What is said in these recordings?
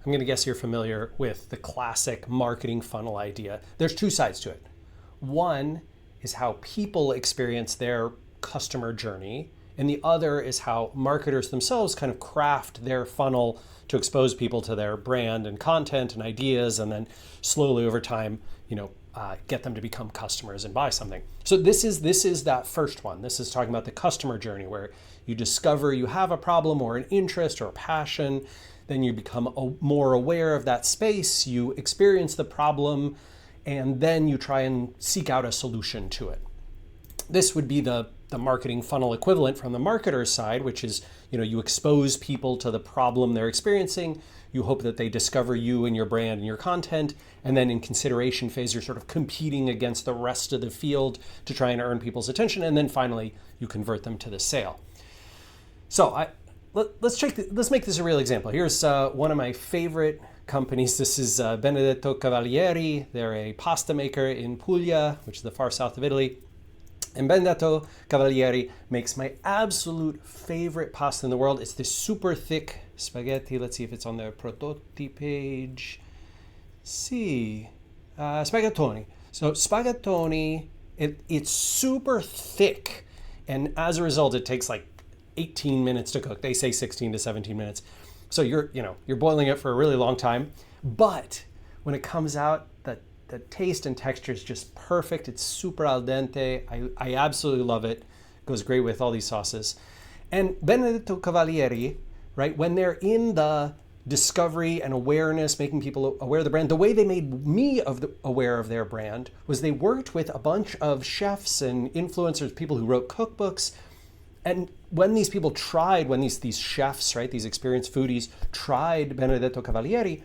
I'm going to guess you're familiar with the classic marketing funnel idea. There's two sides to it. One is how people experience their customer journey, and the other is how marketers themselves kind of craft their funnel to expose people to their brand and content and ideas, and then slowly over time, get them to become customers and buy something. So this is that first one. This is talking about the customer journey, where you discover you have a problem or an interest or a passion, then you become more aware of that space, you experience the problem, and then you try and seek out a solution to it. This would be the marketing funnel equivalent from the marketer's side, which is, you expose people to the problem they're experiencing. You hope that they discover you and your brand and your content. And then in consideration phase, you're sort of competing against the rest of the field to try and earn people's attention. And then finally, you convert them to the sale. So let's make this a real example. Here's one of my favorite companies. This is Benedetto Cavalieri. They're a pasta maker in Puglia, which is the far south of Italy. And Benedetto Cavalieri makes my absolute favorite pasta in the world. It's this super thick spaghetti. Let's see if it's on the prodotti page. Spaghettoni. So spaghettoni, it's super thick. And as a result, it takes like 18 minutes to cook. They say 16 to 17 minutes. So you're boiling it for a really long time. But when it comes out, the taste and texture is just perfect. It's super al dente. I absolutely love it. Goes great with all these sauces. And Benedetto Cavalieri, right, when they're in the discovery and awareness, making people aware of the brand, the way they made me aware of their brand was they worked with a bunch of chefs and influencers, people who wrote cookbooks. And when these people tried, when these chefs, right, these experienced foodies tried Benedetto Cavalieri,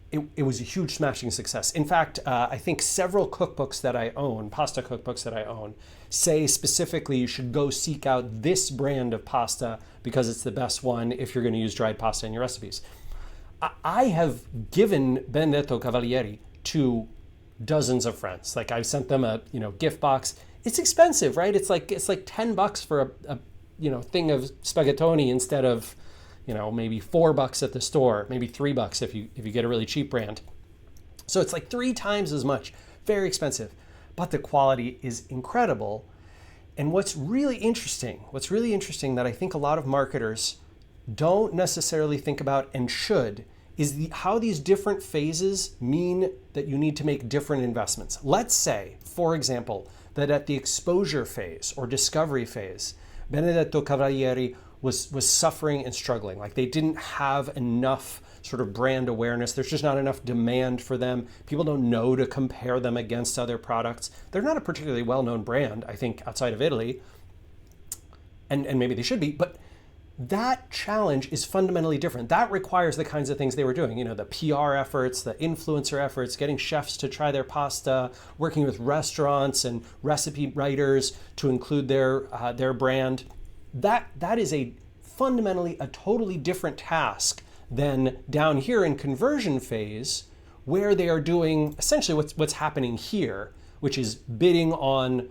it was a huge smashing success. In fact, I think several cookbooks that I own, pasta cookbooks that I own, say specifically you should go seek out this brand of pasta because it's the best one if you're going to use dried pasta in your recipes. I have given Benedetto Cavalieri to dozens of friends. Like I've sent them a gift box. It's expensive, right? It's like $10 for a thing of spaghettoni instead of maybe $4 at the store, maybe $3 if you get a really cheap brand. So it's like 3 times as much, very expensive, but the quality is incredible. And what's really interesting that I think a lot of marketers don't necessarily think about and should is how these different phases mean that you need to make different investments. Let's say, for example, that at the exposure phase or discovery phase, Benedetto Cavalieri was suffering and struggling. Like they didn't have enough sort of brand awareness. There's just not enough demand for them. People don't know to compare them against other products. They're not a particularly well-known brand, I think, outside of Italy. And maybe they should be, but that challenge is fundamentally different. That requires the kinds of things they were doing, the PR efforts, the influencer efforts, getting chefs to try their pasta, working with restaurants and recipe writers to include their brand. That is fundamentally a totally different task than down here in conversion phase, where they are doing essentially what's happening here, which is bidding on,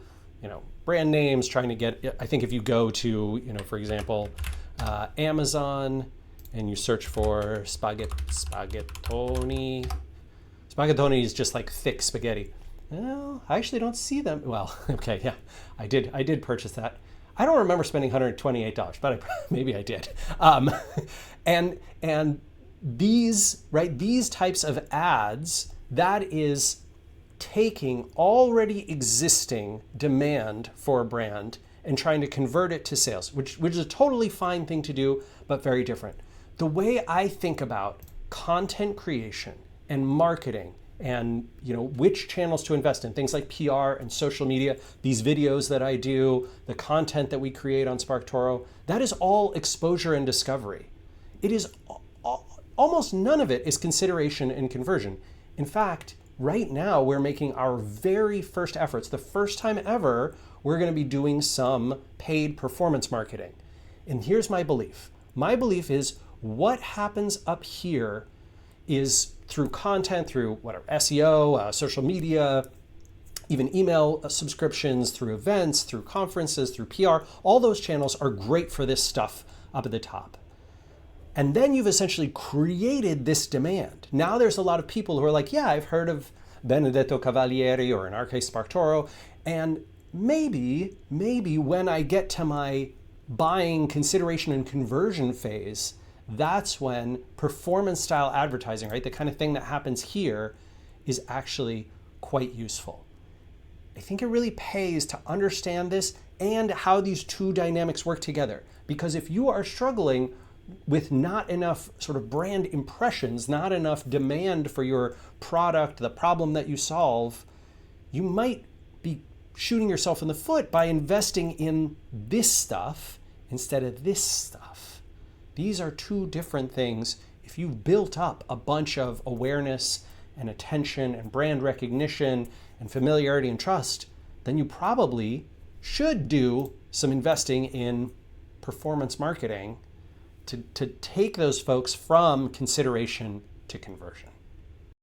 brand names, trying to get. I think if you go to, for example, Amazon and you search for spaghettoni. Spaghettoni is just like thick spaghetti. Well, I actually don't see them. Well, okay, yeah, I did purchase that. I don't remember spending $128, but maybe I did. And these types of ads, that is taking already existing demand for a brand and trying to convert it to sales, which is a totally fine thing to do, but very different. The way I think about content creation and marketing and which channels to invest in, things like PR and social media, these videos that I do, the content that we create on SparkToro, that is all exposure and discovery. It is almost none of it is consideration and conversion. In fact, right now we're making our very first efforts. The first time ever, we're going to be doing some paid performance marketing. And here's my belief. My belief is what happens up here is through content, through whatever, SEO, social media, even email subscriptions, through events, through conferences, through PR. All those channels are great for this stuff up at the top. And then you've essentially created this demand. Now there's a lot of people who are like, yeah, I've heard of Benedetto Cavalieri, or in our case, Spartoro, and maybe when I get to my buying, consideration, and conversion phase, that's when performance style advertising, right, the kind of thing that happens here, is actually quite useful. I think it really pays to understand this and how these two dynamics work together. Because if you are struggling with not enough sort of brand impressions, not enough demand for your product, the problem that you solve, you might be shooting yourself in the foot by investing in this stuff instead of this stuff. These are two different things. If you've built up a bunch of awareness and attention and brand recognition and familiarity and trust, then you probably should do some investing in performance marketing to take those folks from consideration to conversion.